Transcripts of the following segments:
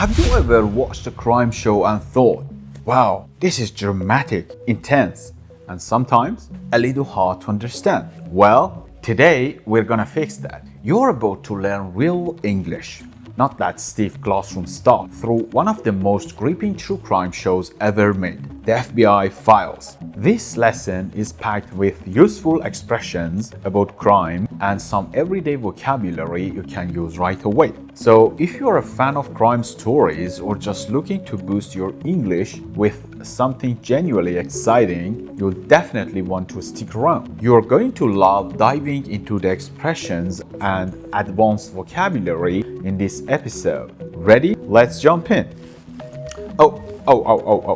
Have you ever watched a crime show and thought, wow, this is dramatic, intense, and sometimes a little hard to understand? Well, today we're gonna fix that. You're about to learn real English, not that stiff classroom stuff, through one of the most gripping true crime shows ever made, the FBI Files. This lesson is packed with useful expressions about crime and some everyday vocabulary you can use right away. So if you're a fan of crime stories or just looking to boost your English with something genuinely exciting, you'll definitely want to stick around. You're going to love diving into the expressions and advanced vocabulary in this episode. Ready? Let's jump in.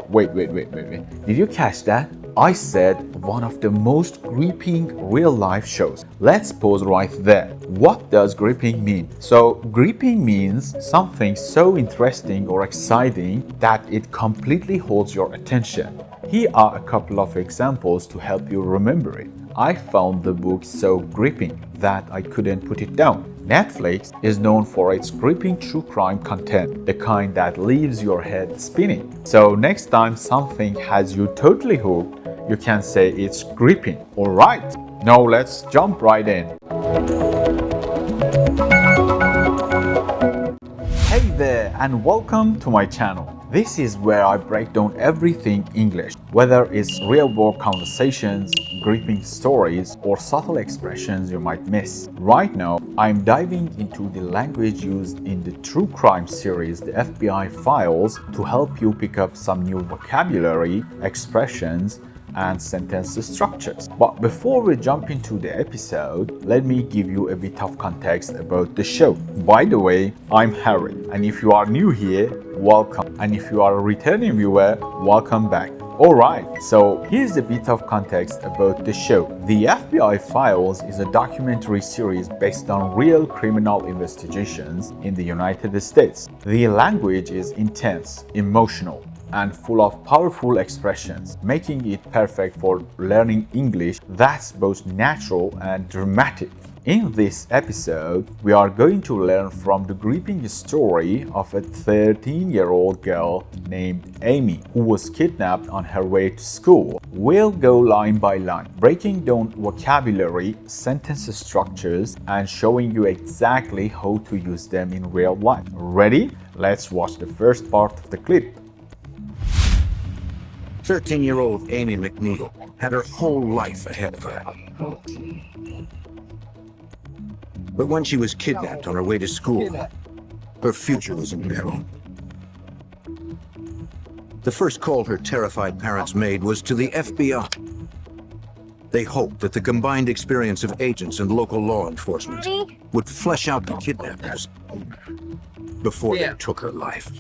Wait. Did you catch that? I said one of the most gripping real-life shows. Let's pause right there. What does gripping mean? So, gripping means something so interesting or exciting that it completely holds your attention. Here are a couple of examples to help you remember it. I found the book so gripping that I couldn't put it down. Netflix is known for its gripping true crime content, the kind that leaves your head spinning. So next time something has you totally hooked, you can say it's gripping. Alright, now let's jump right in. Hey there and welcome to my channel. This is where I break down everything English, whether it's real-world conversations, gripping stories, or subtle expressions you might miss. Right now, I'm diving into the language used in the true crime series, the FBI Files, to help you pick up some new vocabulary, expressions, and sentence structures. But before we jump into the episode, let me give you a bit of context about the show. By the way, I'm Harry, and if you are new here, welcome. And if you are a returning viewer, welcome back. Alright, so here's a bit of context about the show. The FBI Files is a documentary series based on real criminal investigations in the United States. The language is intense, emotional, and full of powerful expressions, making it perfect for learning English that's both natural and dramatic. In this episode, we are going to learn from the gripping story of a 13-year-old girl named Amy who was kidnapped on her way to school. We'll go line by line, breaking down vocabulary, sentence structures, and showing you exactly how to use them in real life. Ready? Let's watch the first part of the clip. 13-year-old Amy McNeil had her whole life ahead of her. But when she was kidnapped on her way to school, her future was in peril. The first call her terrified parents made was to the FBI. They hoped that the combined experience of agents and local law enforcement would flesh out the kidnappers before they took her life.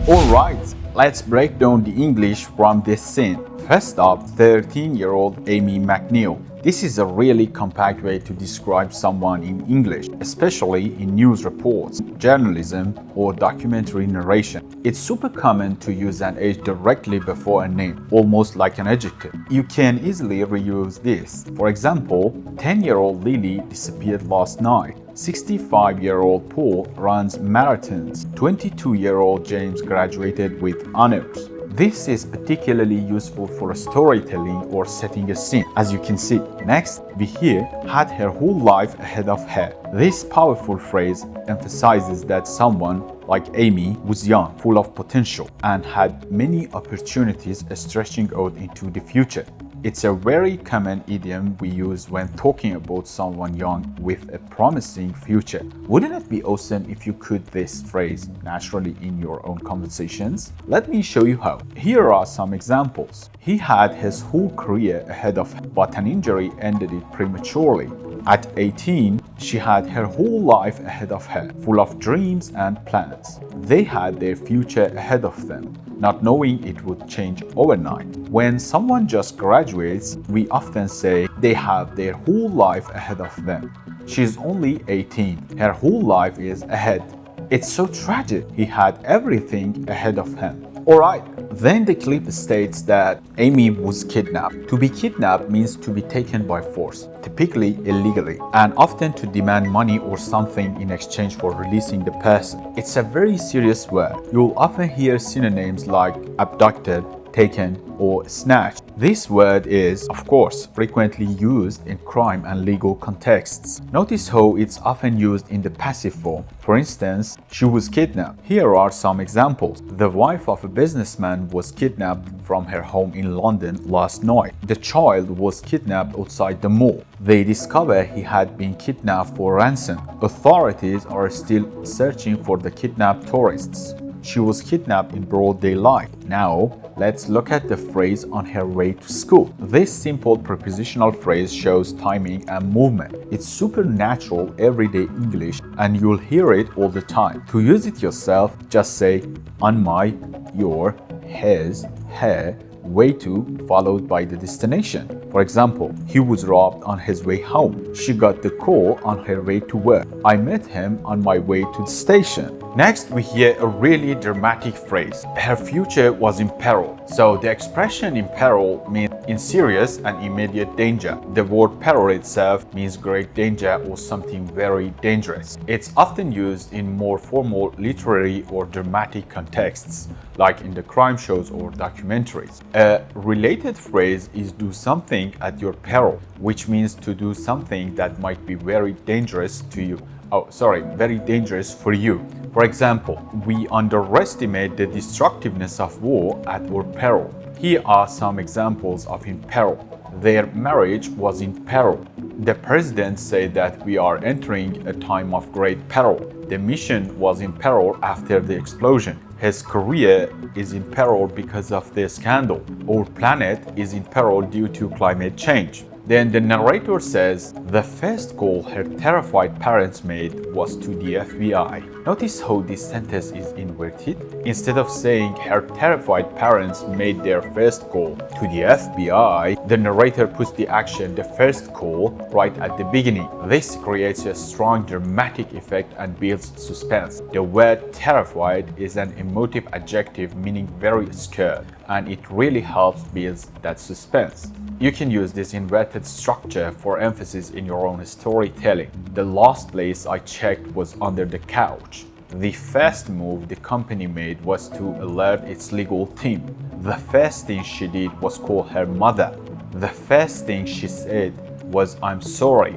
Alright, let's break down the English from this scene. First up, 13-year-old Amy McNeil. This is a really compact way to describe someone in English, especially in news reports, journalism, or documentary narration. It's super common to use an age directly before a name, almost like an adjective. You can easily reuse this. For example, 10-year-old Lily disappeared last night. 65-year-old Paul runs marathons. 22-year-old James graduated with honors. This is particularly useful for storytelling or setting a scene. As you can see, next, Vihir had her whole life ahead of her. This powerful phrase emphasizes that someone like Amy was young, full of potential, and had many opportunities stretching out into the future. It's a very common idiom we use when talking about someone young with a promising future. Wouldn't it be awesome if you could this phrase naturally in your own conversations? Let me show you how. Here are some examples. He had his whole career ahead of him, but an injury ended it prematurely. At 18, she had her whole life ahead of her, full of dreams and plans. They had their future ahead of them, not knowing it would change overnight. When someone just graduates, we often say they have their whole life ahead of them. She's only 18. Her whole life is ahead. It's so tragic. He had everything ahead of him. Alright, Then the clip states that Amy was kidnapped. To be kidnapped means to be taken by force, typically illegally, and often to demand money or something in exchange for releasing the person. It's a very serious word. You'll often hear synonyms like abducted, taken, or snatched. This word is, of course, frequently used in crime and legal contexts. Notice how it's often used in the passive form. For instance, she was kidnapped. Here are some examples. The wife of a businessman was kidnapped from her home in London last night. The child was kidnapped outside the mall. They discovered he had been kidnapped for ransom. Authorities are still searching for the kidnapped tourists. She was kidnapped in broad daylight. Now, let's look at the phrase on her way to school. This simple prepositional phrase shows timing and movement. It's supernatural everyday English and you'll hear it all the time. To use it yourself, just say on my, your, his, her, way to, followed by the destination. For example, he was robbed on his way home. She got the call on her way to work. I met him on my way to the station. Next, we hear a really dramatic phrase. Her future was in peril. So the expression in peril means in serious and immediate danger. The word peril itself means great danger or something very dangerous. It's often used in more formal literary or dramatic contexts, like in the crime shows or documentaries. A related phrase is do something at your peril, which means to do something that might be very dangerous to you. Very dangerous for you. For example, we underestimate the destructiveness of war at our peril. Here are some examples of in peril. Their marriage was in peril. The president said that we are entering a time of great peril. The mission was in peril after the explosion. His career is in peril because of the scandal. Our planet is in peril due to climate change. Then the narrator says, the first call her terrified parents made was to the FBI. Notice how this sentence is inverted. Instead of saying her terrified parents made their first call to the FBI, the narrator puts the action, the first call, right at the beginning. This creates a strong dramatic effect and builds suspense. The word terrified is an emotive adjective meaning very scared, and it really helps build that suspense. You can use this inverted structure for emphasis in your own storytelling. The last place I checked was under the couch. The first move the company made was to alert its legal team. The first thing she did was call her mother. The first thing she said was, I'm sorry.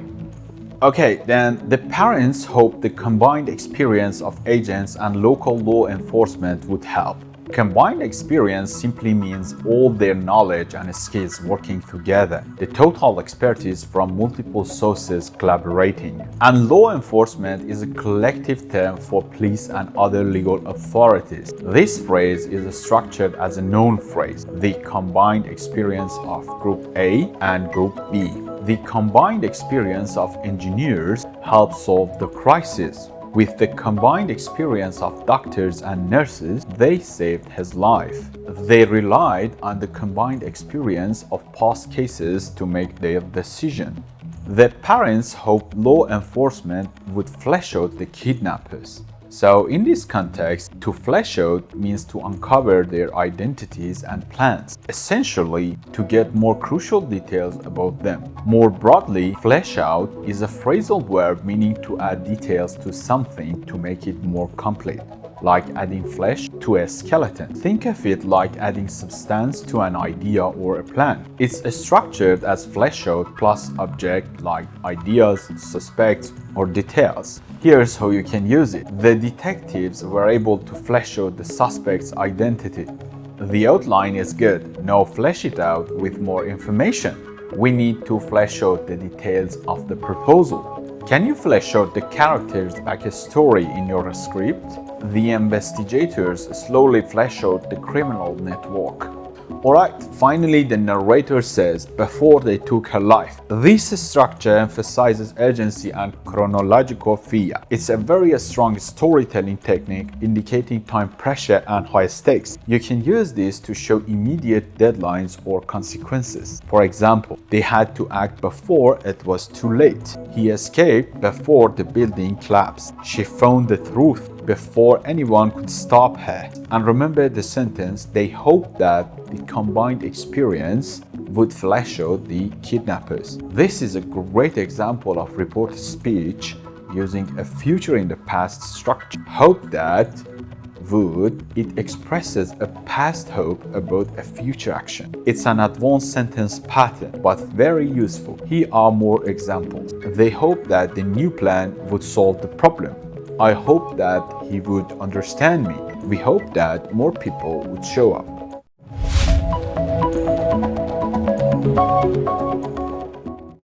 Okay, then the parents hoped the combined experience of agents and local law enforcement would help. Combined experience simply means all their knowledge and skills working together, the total expertise from multiple sources collaborating. And law enforcement is a collective term for police and other legal authorities. This phrase is structured as a noun phrase, the combined experience of Group A and Group B. The combined experience of engineers helped solve the crisis. With the combined experience of doctors and nurses, they saved his life. They relied on the combined experience of past cases to make their decision. The parents hoped law enforcement would flesh out the kidnappers. So in this context, to flesh out means to uncover their identities and plans, essentially to get more crucial details about them. More broadly, flesh out is a phrasal verb meaning to add details to something to make it more complete, like adding flesh to a skeleton. Think of it like adding substance to an idea or a plan. It's structured as flesh out plus object like ideas, suspects, or details. Here's how you can use it. The detectives were able to flesh out the suspect's identity. The outline is good. Now flesh it out with more information. We need to flesh out the details of the proposal. Can you flesh out the character's backstory in your script? The investigators slowly flesh out the criminal network. Alright, finally the narrator says, before they took her life. This structure emphasizes urgency and chronological fear. It's a very strong storytelling technique indicating time pressure and high stakes. You can use this to show immediate deadlines or consequences. For example, they had to act before it was too late. He escaped before the building collapsed. She found the truth before anyone could stop her. And remember the sentence, they hoped that the combined experience would flesh out the kidnappers. This is a great example of reported speech using a future in the past structure. Hope that would, it expresses a past hope about a future action. It's an advanced sentence pattern, but very useful. Here are more examples. They hope that the new plan would solve the problem. I hope that he would understand me. We hope that more people would show up.